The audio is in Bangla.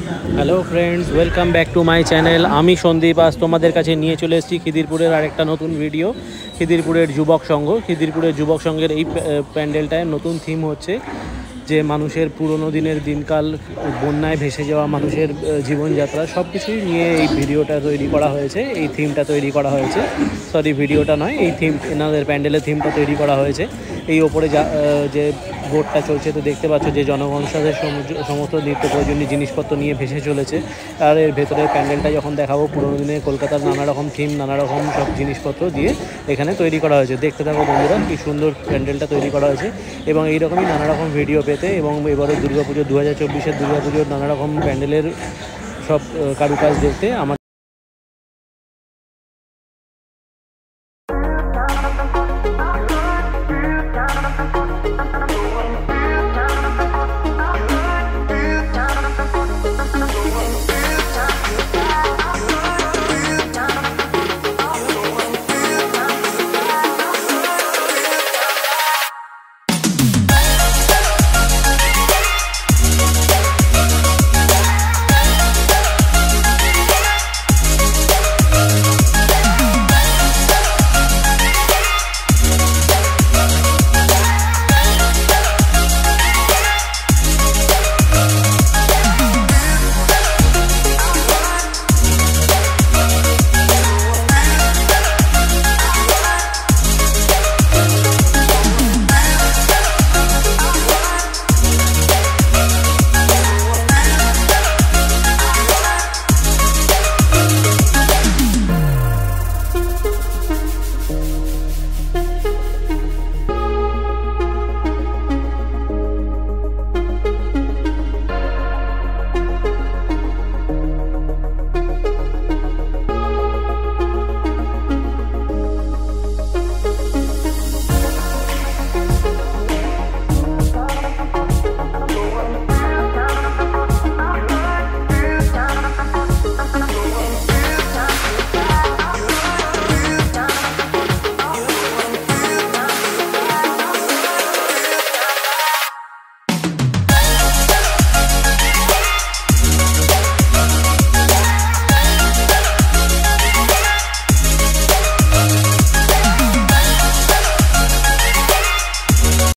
Hello friends, welcome back to my channel. আমি সন্দীপ। আজ তোমাদের কাছে নিয়ে চলে এসেছি খিদিরপুরের আরেকটা নতুন ভিডিও। খিদিরপুরের যুবক সংঘ, খিদিরপুরের যুবক সংঘের এই প্যান্ডেলটায় নতুন থিম হচ্ছে যে মানুষের পুরনো দিনের দিনকাল, বন্যায় ভেসে যাওয়া মানুষের জীবনযাত্রা, সব কিছুই নিয়ে এই ভিডিওটা তৈরি করা হয়েছে, এই থিমটা তৈরি করা হয়েছে। সরি, ভিডিওটা নয়, এই থিম, এনাদের প্যান্ডেলের থিমটা তৈরি করা হয়েছে। এই ওপরে যে বোর্ডটা চলছে, তো দেখতে পাচ্ছ যে জনগণ সাথে সমস্ত নিত্য প্রয়োজনীয় জিনিসপত্র নিয়ে ভেসে চলেছে। আর এর ভেতরের প্যান্ডেলটা যখন দেখাবো, পুরোনো দিনে কলকাতার নানা রকম থিম, নানা রকম সব জিনিসপত্র দিয়ে এখানে তৈরি করা হয়েছে। দেখতে থাকো বন্ধুরা, কি সুন্দর প্যান্ডেলটা তৈরি করা হয়েছে। এবং এইরকমই নানা রকম ভিডিও পেতে এবং এবারে দুর্গাপুজো 2024-এর দুর্গাপুজোর নানা রকম প্যান্ডেলের সব কারুকাজ দেখতে আমার